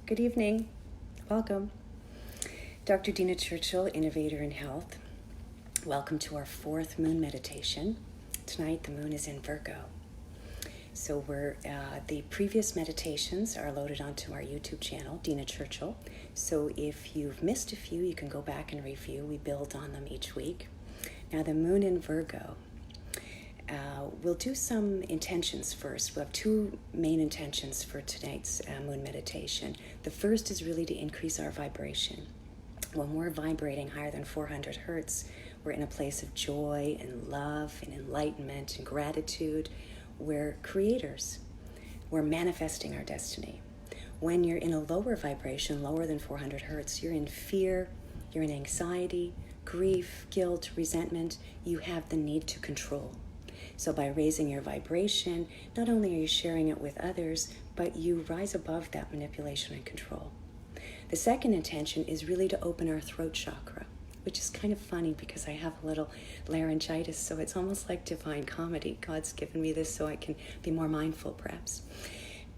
Good evening. Welcome. Dr. Dina Churchill, Innovator in Health. Welcome to our fourth moon meditation. Tonight the moon is in Virgo. So the previous meditations are loaded onto our YouTube channel, Dina Churchill. So if you've missed a few, you can go back and review. We build on them each week. Now the moon in Virgo. We'll do some intentions first. We'll have two main intentions for tonight's moon meditation. The first is really to increase our vibration. When we're vibrating higher than 400 hertz, we're in a place of joy and love and enlightenment and gratitude. We're creators. We're manifesting our destiny. When you're in a lower vibration, lower than 400 hertz, you're in fear, you're in anxiety, grief, guilt, resentment. You have the need to control. So by raising your vibration, not only are you sharing it with others, but you rise above that manipulation and control. The second intention is really to open our throat chakra, which is kind of funny because I have a little laryngitis, so it's almost like divine comedy. God's given me this so I can be more mindful, perhaps.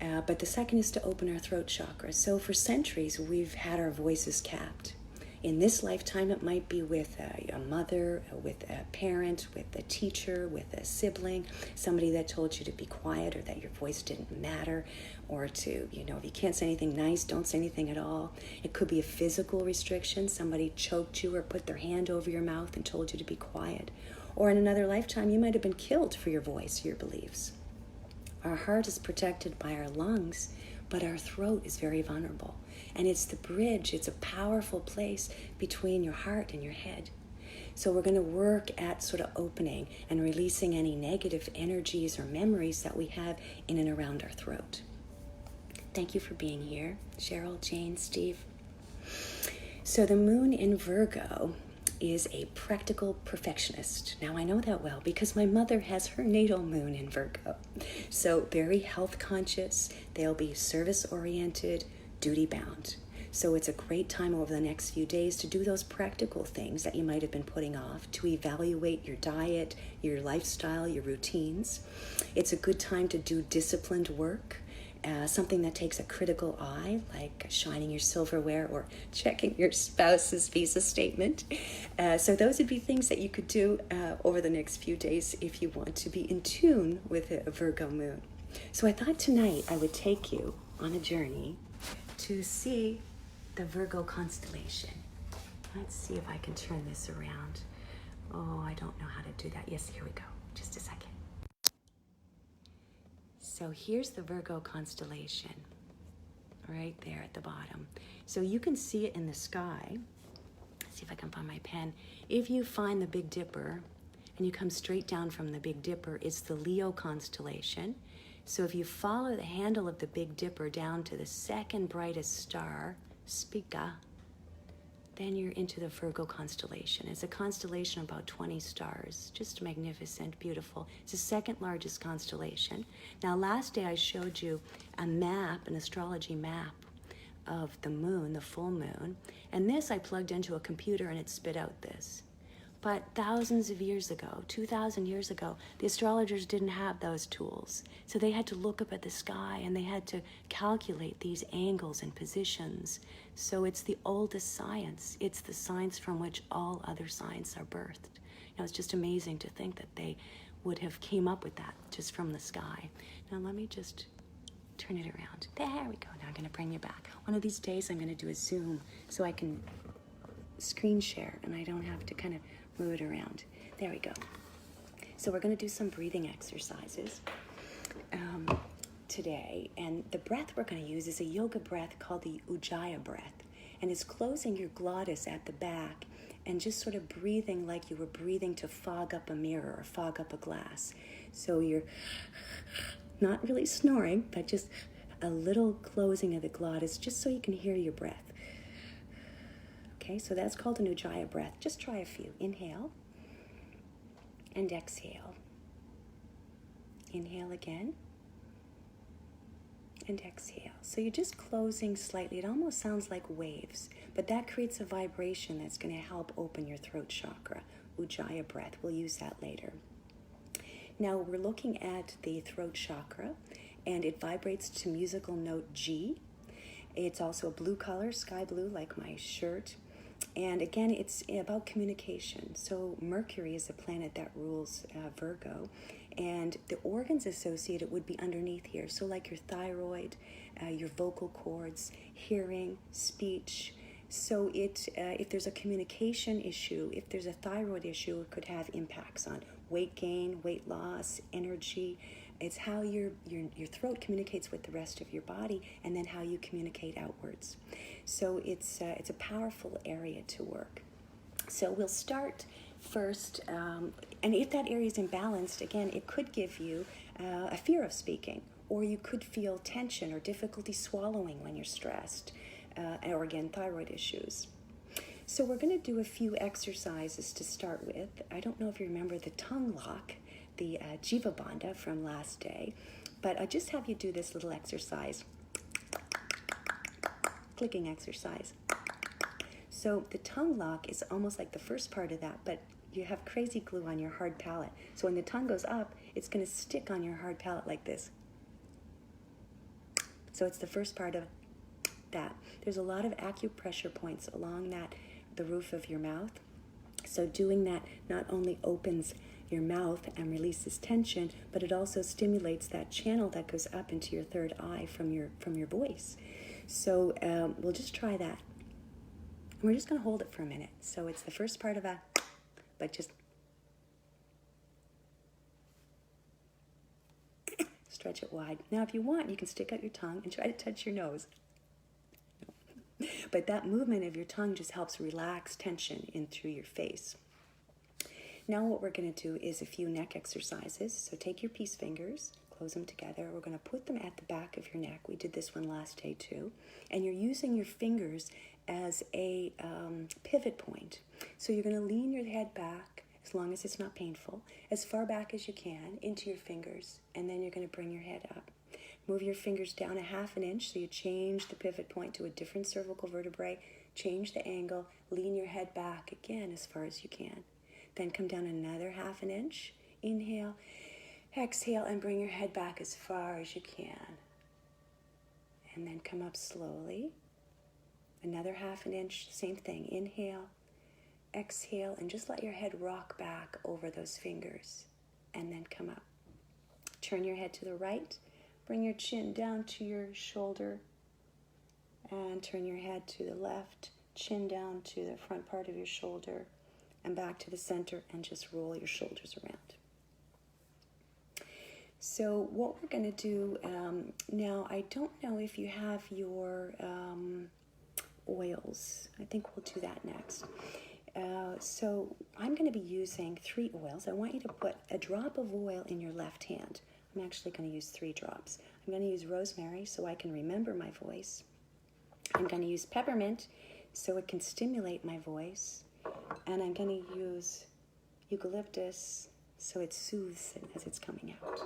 But the second is to open our throat chakra. So for centuries, we've had our voices capped. In this lifetime, it might be with a mother, with a parent, with a teacher, with a sibling, somebody that told you to be quiet or that your voice didn't matter, or to, if you can't say anything nice, don't say anything at all. It could be a physical restriction. Somebody choked you or put their hand over your mouth and told you to be quiet. Or in another lifetime, you might have been killed for your voice, your beliefs. Our heart is protected by our lungs, but our throat is very vulnerable. And it's the bridge, it's a powerful place between your heart and your head. So we're going to work at sort of opening and releasing any negative energies or memories that we have in and around our throat. Thank you for being here, Cheryl, Jane, Steve. So the moon in Virgo is a practical perfectionist. Now I know that well because my mother has her natal moon in Virgo. So very health conscious, they'll be service oriented, duty bound. So it's a great time over the next few days to do those practical things that you might have been putting off, to evaluate your diet, your lifestyle, your routines. It's a good time to do disciplined work. Something that takes a critical eye, like shining your silverware or checking your spouse's visa statement. So those would be things that you could do over the next few days if you want to be in tune with a Virgo moon. So I thought tonight I would take you on a journey to see the Virgo constellation. Let's see if I can turn this around. Oh, I don't know how to do that. Yes, here we go. Just a second. So here's the Virgo constellation, right there at the bottom. So you can see it in the sky. Let's see if I can find my pen. If you find the Big Dipper and you come straight down from the Big Dipper, it's the Leo constellation. So if you follow the handle of the Big Dipper down to the second brightest star, Spica, then you're into the Virgo constellation. It's a constellation of about 20 stars, just magnificent, beautiful. It's the second largest constellation. Now, last day I showed you a map, an astrology map of the moon, the full moon, and this I plugged into a computer and it spit out this. But thousands of years ago, 2,000 years ago, the astrologers didn't have those tools. So they had to look up at the sky and they had to calculate these angles and positions. So it's the oldest science. It's the science from which all other science are birthed. It's just amazing to think that they would have came up with that just from the sky. Now let me just turn it around. There we go. Now I'm going to bring you back. One of these days I'm going to do a Zoom so I can screen share and I don't have to kind of move it around. There we go. So we're going to do some breathing exercises today. And the breath we're going to use is a yoga breath called the Ujjayi breath. And it's closing your glottis at the back and just sort of breathing like you were breathing to fog up a mirror or fog up a glass. So you're not really snoring, but just a little closing of the glottis just so you can hear your breath. Okay, so that's called an Ujjayi breath. Just try a few. Inhale and exhale. Inhale again and exhale. So you're just closing slightly. It almost sounds like waves, but that creates a vibration that's going to help open your throat chakra. Ujjayi breath. We'll use that later. Now we're looking at the throat chakra, and it vibrates to musical note G. It's also a blue color, sky blue, like my shirt. And again, it's about communication. So Mercury is a planet that rules Virgo, and the organs associated would be underneath here. So like your thyroid, your vocal cords, hearing, speech. So if there's a communication issue, if there's a thyroid issue, it could have impacts on weight gain, weight loss, energy. It's how your throat communicates with the rest of your body, and then how you communicate outwards. So it's a powerful area to work. So we'll start first, and if that area is imbalanced, again, it could give you a fear of speaking, or you could feel tension or difficulty swallowing when you're stressed, or again, thyroid issues. So we're going to do a few exercises to start with. I don't know if you remember the tongue lock, the Jiva Bandha from last day, but I just have you do this little exercise, clicking exercise. So the tongue lock is almost like the first part of that, but you have crazy glue on your hard palate. So when the tongue goes up, it's going to stick on your hard palate like this. So it's the first part of that. There's a lot of acupressure points along the roof of your mouth. So doing that not only opens your mouth and releases tension, but it also stimulates that channel that goes up into your third eye from your voice. So we'll just try that. We're just going to hold it for a minute. So it's the first part of but just stretch it wide. Now, if you want, you can stick out your tongue and try to touch your nose. But that movement of your tongue just helps relax tension in through your face. Now what we're going to do is a few neck exercises. So take your peace fingers, close them together. We're going to put them at the back of your neck. We did this one last day too. And you're using your fingers as a pivot point. So you're going to lean your head back, as long as it's not painful, as far back as you can into your fingers. And then you're going to bring your head up. Move your fingers down a ½ an inch, so you change the pivot point to a different cervical vertebrae, change the angle, lean your head back again as far as you can. Then come down another ½ an inch, inhale, exhale, and bring your head back as far as you can. And then come up slowly, another ½ an inch, same thing, inhale, exhale, and just let your head rock back over those fingers, and then come up. Turn your head to the right, bring your chin down to your shoulder, and turn your head to the left, chin down to the front part of your shoulder, and back to the center, and just roll your shoulders around. So what we're going to do now, I don't know if you have your oils. I think we'll do that next. So I'm going to be using 3 oils. I want you to put a drop of oil in your left hand. I'm actually going to use 3 drops. I'm going to use rosemary so I can remember my voice. I'm going to use peppermint so it can stimulate my voice. And I'm going to use eucalyptus so it soothes it as it's coming out.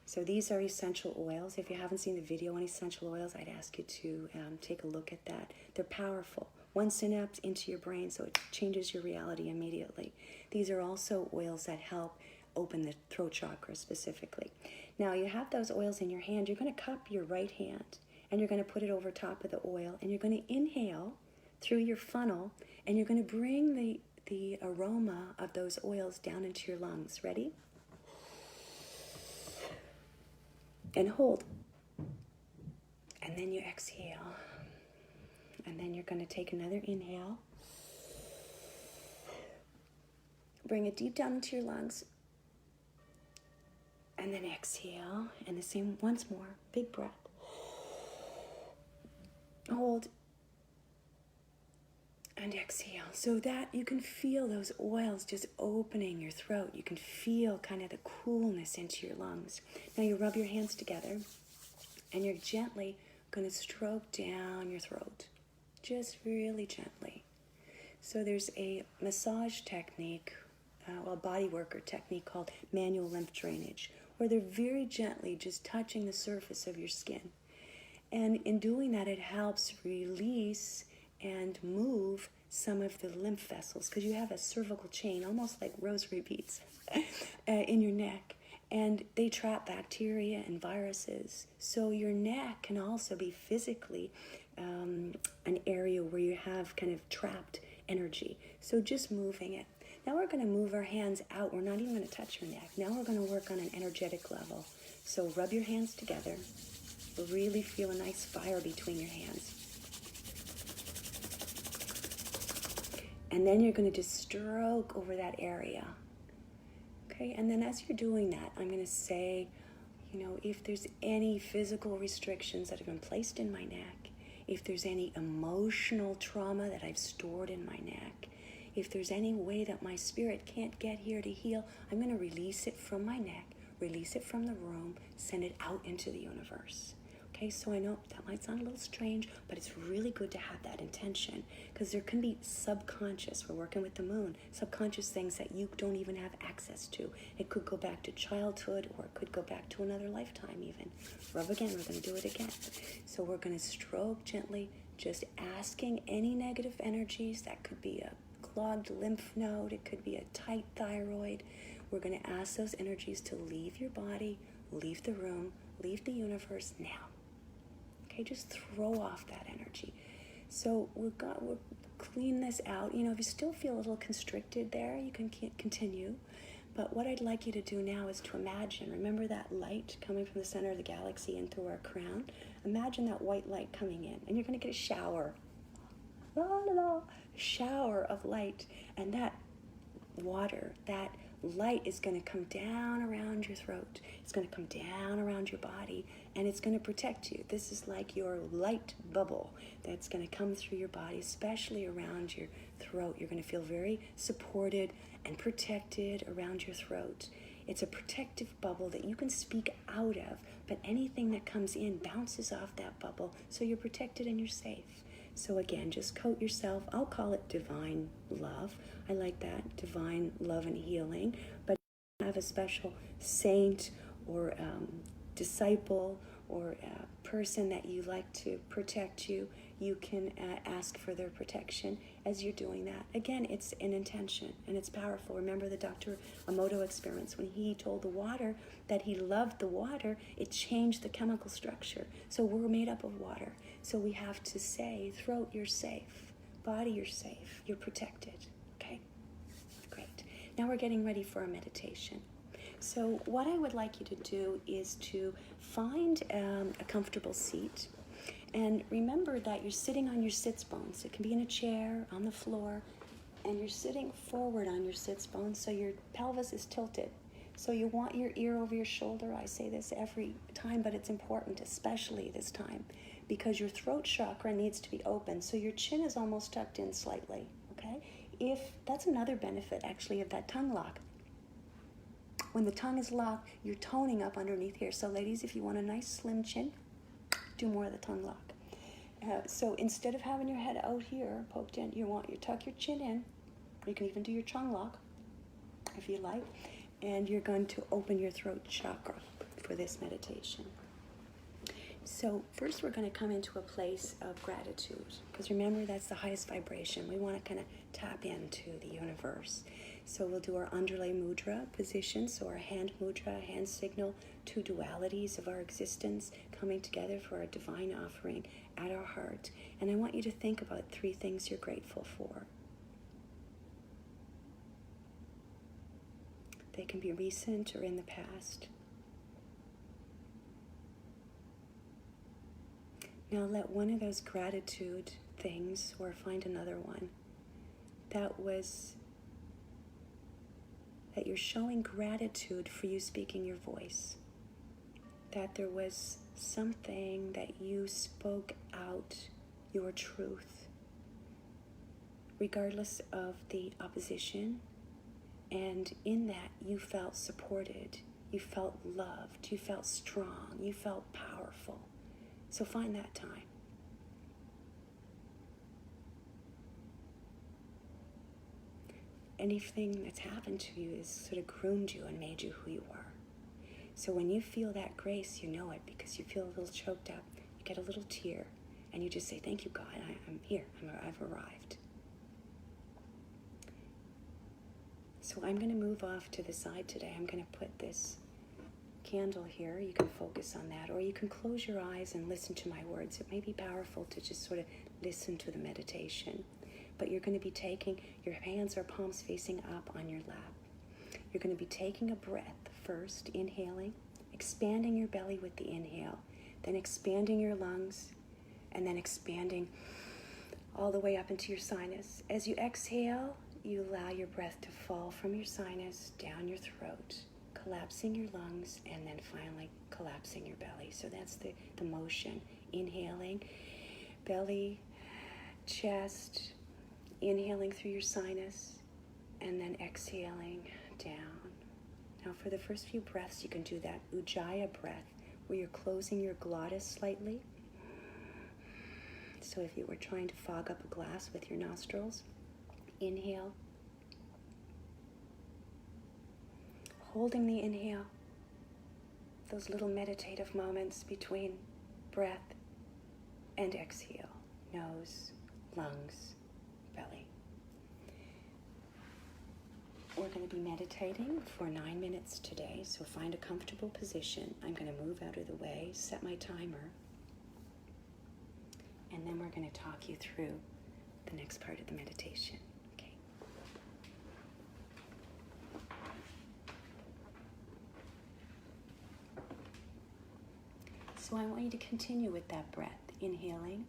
So these are essential oils. If you haven't seen the video on essential oils, I'd ask you to take a look at that. They're powerful. One synapse into your brain, so it changes your reality immediately. These are also oils that help open the throat chakra specifically. Now you have those oils in your hand. You're going to cup your right hand, and you're going to put it over top of the oil, and you're going to inhale through your funnel, and you're going to bring the aroma of those oils down into your lungs. Ready? And hold. And then you exhale. And then you're going to take another inhale. Bring it deep down into your lungs. And then exhale. And the same once more. Big breath. Hold. And exhale. So that you can feel those oils just opening your throat. You can feel kind of the coolness into your lungs. Now you rub your hands together. And you're gently going to stroke down your throat. Just really gently. So there's a massage technique, a body worker technique called manual lymph drainage, where they're very gently just touching the surface of your skin. And in doing that, it helps release and move some of the lymph vessels, because you have a cervical chain, almost like rosary beads, in your neck. And they trap bacteria and viruses. So your neck can also be physically an area where you have kind of trapped energy. So just moving it. Now we're going to move our hands out. We're not even going to touch your neck. Now we're going to work on an energetic level. So rub your hands together. Really feel a nice fire between your hands. And then you're going to just stroke over that area. Okay, and then as you're doing that, I'm going to say, if there's any physical restrictions that have been placed in my neck, if there's any emotional trauma that I've stored in my neck, if there's any way that my spirit can't get here to heal, I'm going to release it from my neck, release it from the room, send it out into the universe. Okay, so I know that might sound a little strange, but it's really good to have that intention, because there can be subconscious, we're working with the moon, subconscious things that you don't even have access to. It could go back to childhood, or it could go back to another lifetime even. Rub again, we're going to do it again. So we're going to stroke gently, just asking any negative energies. That could be a clogged lymph node, it could be a tight thyroid. We're going to ask those energies to leave your body, leave the room, leave the universe now. Okay, just throw off that energy. So we'll clean this out. If you still feel a little constricted there, you can continue. But what I'd like you to do now is to imagine, remember that light coming from the center of the galaxy in through our crown? Imagine that white light coming in, and you're going to get a shower. A shower of light, and that water, that light is going to come down around your throat. It's going to come down around your body, and it's going to protect you. This is like your light bubble that's going to come through your body, especially around your throat. You're going to feel very supported and protected around your throat. It's a protective bubble that you can speak out of, but anything that comes in bounces off that bubble, so you're protected and you're safe. So again, just coat yourself. I'll call it divine love. I like that, divine love and healing. But if you have a special saint or disciple or person that you like to protect you, you can ask for their protection as you're doing that. Again, it's an intention, and it's powerful. Remember the Dr. Emoto experiments. When he told the water that he loved the water, it changed the chemical structure. So we're made up of water. So we have to say, throat, you're safe. Body, you're safe. You're protected. Okay? Great. Now we're getting ready for a meditation. So what I would like you to do is to find a comfortable seat. And remember that you're sitting on your sits bones. It can be in a chair, on the floor, and you're sitting forward on your sits bones, so your pelvis is tilted. So you want your ear over your shoulder. I say this every time, but it's important, especially this time, because your throat chakra needs to be open, so your chin is almost tucked in slightly, okay? That's another benefit, actually, of that tongue lock. When the tongue is locked, you're toning up underneath here. So ladies, if you want a nice slim chin, do more of the tongue lock. So instead of having your head out here, poked in, you tuck your chin in. You can even do your tongue lock, if you like. And you're going to open your throat chakra for this meditation. So first we're going to come into a place of gratitude, because remember, that's the highest vibration. We want to kind of tap into the universe. So we'll do our underlay mudra position, so our hand mudra, hand signal, two dualities of our existence coming together for a divine offering at our heart. And I want you to think about 3 things you're grateful for. They can be recent or in the past. Now let one of those gratitude things, or find another one, that you're showing gratitude for you speaking your voice. That there was something that you spoke out, your truth, regardless of the opposition. And in that you felt supported, you felt loved, you felt strong, you felt powerful. So find that time. Anything that's happened to you has sort of groomed you and made you who you are. So when you feel that grace, you know it, because you feel a little choked up, you get a little tear, and you just say, thank you, God, I'm here, I've arrived. So I'm going to move off to the side today. I'm going to put this candle here, you can focus on that, or you can close your eyes and listen to my words. It may be powerful to just sort of listen to the meditation. But you're going to be taking, your hands or palms facing up on your lap. You're going to be taking a breath first, inhaling, expanding your belly with the inhale, then expanding your lungs, and then expanding all the way up into your sinus. As you exhale, you allow your breath to fall from your sinus down your throat, collapsing your lungs, and then finally collapsing your belly. So that's the motion. Inhaling, belly, chest, inhaling through your sinus, and then exhaling down. Now for the first few breaths, you can do that Ujjayi breath, where you're closing your glottis slightly. So if you were trying to fog up a glass with your nostrils, inhale, holding the inhale, those little meditative moments between breath and exhale, nose, lungs, belly. We're going to be meditating for 9 minutes today, so find a comfortable position. I'm going to move out of the way, set my timer, and then we're going to talk you through the next part of the meditation. Okay. So I want you to continue with that breath, inhaling,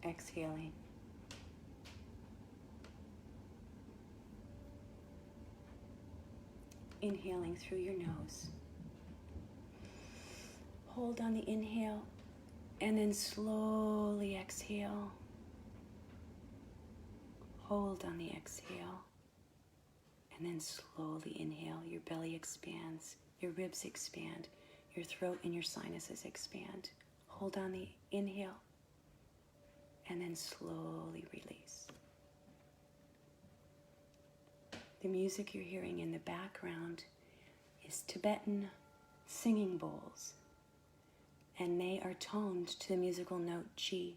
exhaling, inhaling through your nose. Hold on the inhale and then slowly exhale. Hold on the exhale and then slowly inhale. Your belly expands, your ribs expand, your throat and your sinuses expand. Hold on the inhale and then slowly release. The music you're hearing in the background is Tibetan singing bowls, and they are toned to the musical note G.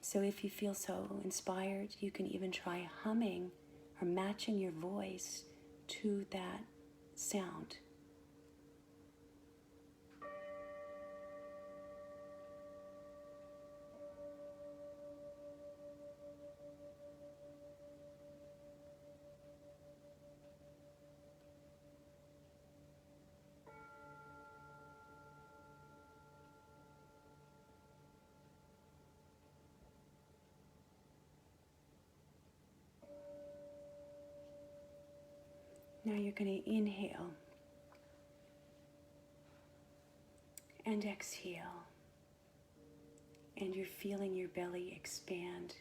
So if you feel so inspired, you can even try humming or matching your voice to that sound. Now you're going to inhale and exhale, and you're feeling your belly expand.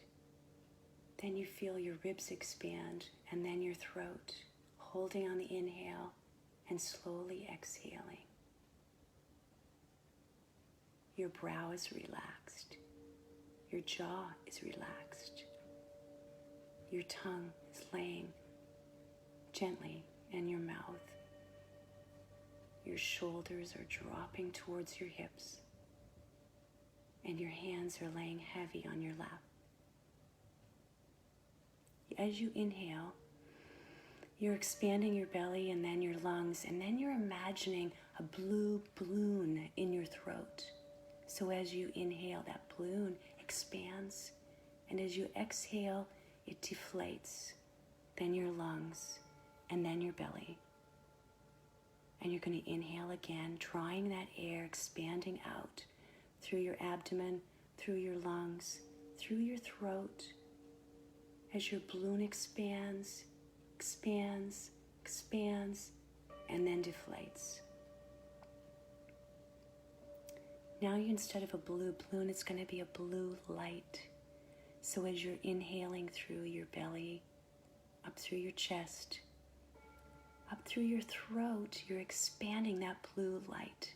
Then you feel your ribs expand, and then your throat, holding on the inhale and slowly exhaling. Your brow is relaxed. Your jaw is relaxed. Your tongue is laying gently in your mouth. Your shoulders are dropping towards your hips, and your hands are laying heavy on your lap. As you inhale, you're expanding your belly and then your lungs, and then you're imagining a blue balloon in your throat. So as you inhale, that balloon expands, and as you exhale, it deflates. Then your lungs, and then your belly. And you're going to inhale again, drawing that air, expanding out through your abdomen, through your lungs, through your throat. As your balloon expands, expands, expands, and then deflates. Now instead of a blue balloon, it's going to be a blue light. So as you're inhaling through your belly, up through your chest, up through your throat, you're expanding that blue light.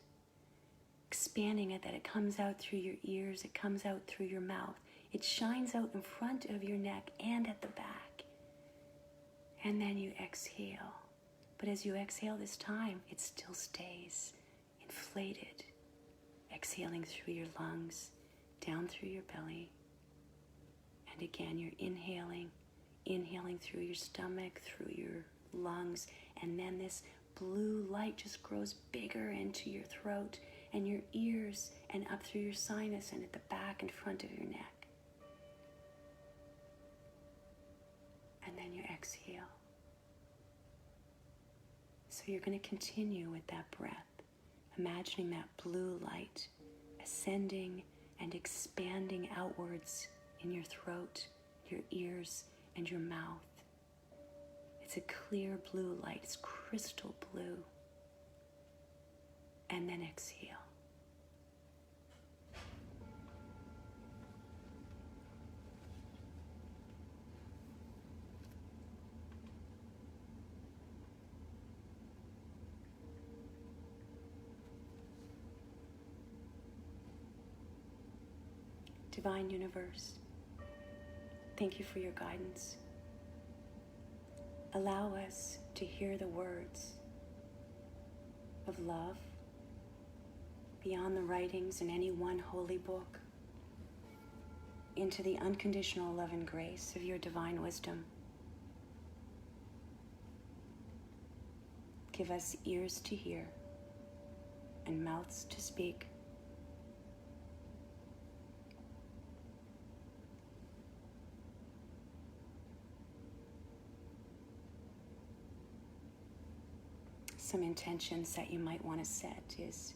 Expanding it, that it comes out through your ears, it comes out through your mouth. It shines out in front of your neck and at the back. And then you exhale. But as you exhale this time, it still stays inflated. Exhaling through your lungs, down through your belly, And again, you're inhaling through your stomach, through your lungs, and then this blue light just grows bigger into your throat and your ears and up through your sinus and at the back and front of your neck. And then you exhale. So you're going to continue with that breath, imagining that blue light ascending and expanding outwards in your throat, your ears, and your mouth. It's a clear blue light, it's crystal blue. And then exhale. Divine Universe, thank you for your guidance. Allow us to hear the words of love beyond the writings in any one holy book, into the unconditional love and grace of your divine wisdom. Give us ears to hear and mouths to speak. Some intentions that you might want to set is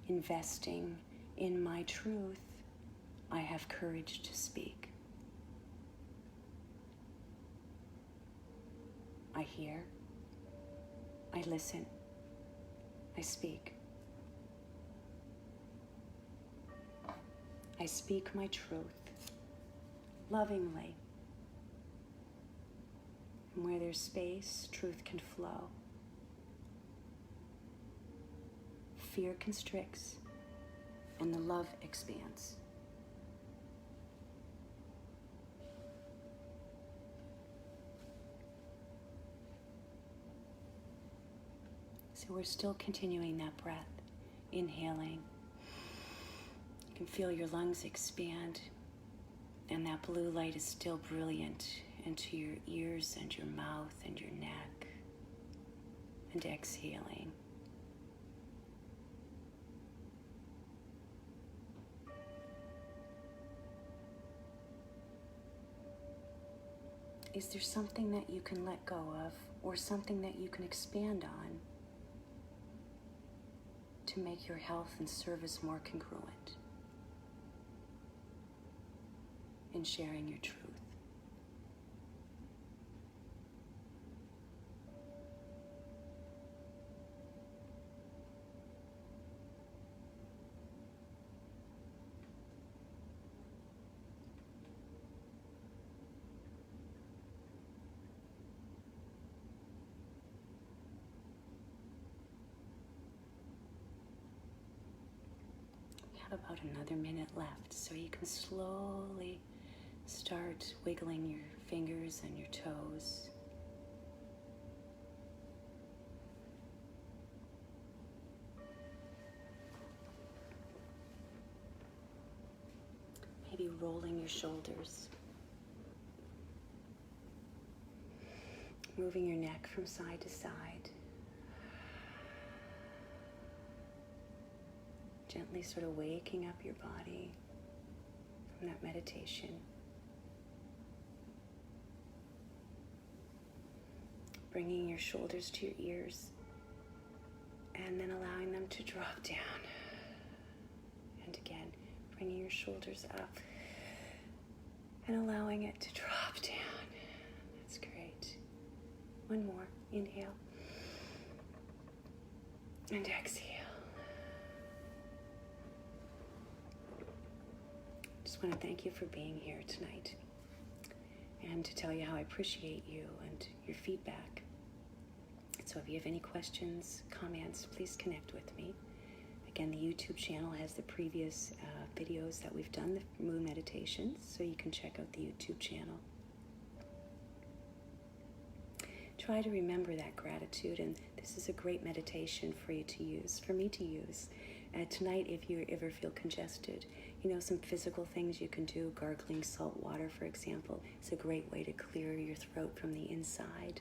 investing in my truth. I have courage to speak. I hear. I listen. I speak. I speak my truth lovingly. And where there's space, truth can flow. Fear constricts, and the love expands. So we're still continuing that breath, inhaling. You can feel your lungs expand, and that blue light is still brilliant into your ears and your mouth and your neck. And exhaling. Is there something that you can let go of, or something that you can expand on to make your health and service more congruent in sharing your truth? About another minute left, so you can slowly start wiggling your fingers and your toes. Maybe rolling your shoulders, moving your neck from side to side. Gently sort of waking up your body from that meditation. Bringing your shoulders to your ears and then allowing them to drop down. And again, bringing your shoulders up and allowing it to drop down. That's great. One more. Inhale and exhale. I want to thank you for being here tonight and to tell you how I appreciate you and your feedback. So if you have any questions, comments, please connect with me. Again, the YouTube channel has the previous videos that we've done, the moon meditations, so you can check out the YouTube channel. Try to remember that gratitude, and this is a great meditation for you to use, for me to use, Tonight, if you ever feel congested, some physical things you can do. Gargling salt water, for example, is a great way to clear your throat from the inside.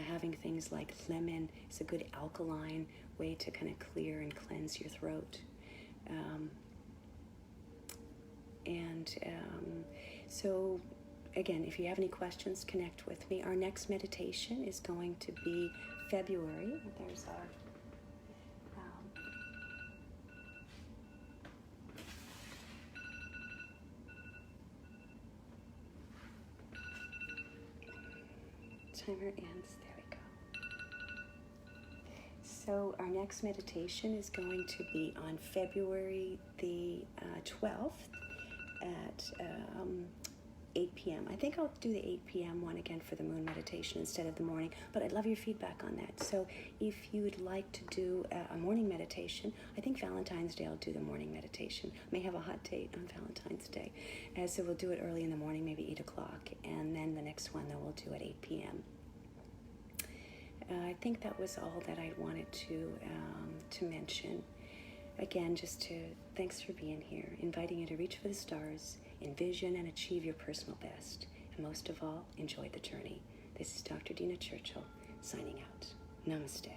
Having things like lemon is a good alkaline way to kind of clear and cleanse your throat. So again, if you have any questions, connect with me. Our next meditation is going to be February. There's our timer ends. There we go. So our next meditation is going to be on February the 12th at 8 p.m. I think I'll do the 8 p.m. one again for the moon meditation instead of the morning, but I'd love your feedback on that. So if you would like to do a morning meditation, I think Valentine's Day I'll do the morning meditation. I may have a hot date on Valentine's Day. So we'll do it early in the morning, maybe 8 o'clock, and then the next one that we'll do at 8 p.m. I think that was all that I wanted to mention. Again, thanks for being here, inviting you to reach for the stars, envision and achieve your personal best, and most of all, enjoy the journey. This is Dr. Dina Churchill, signing out. Namaste.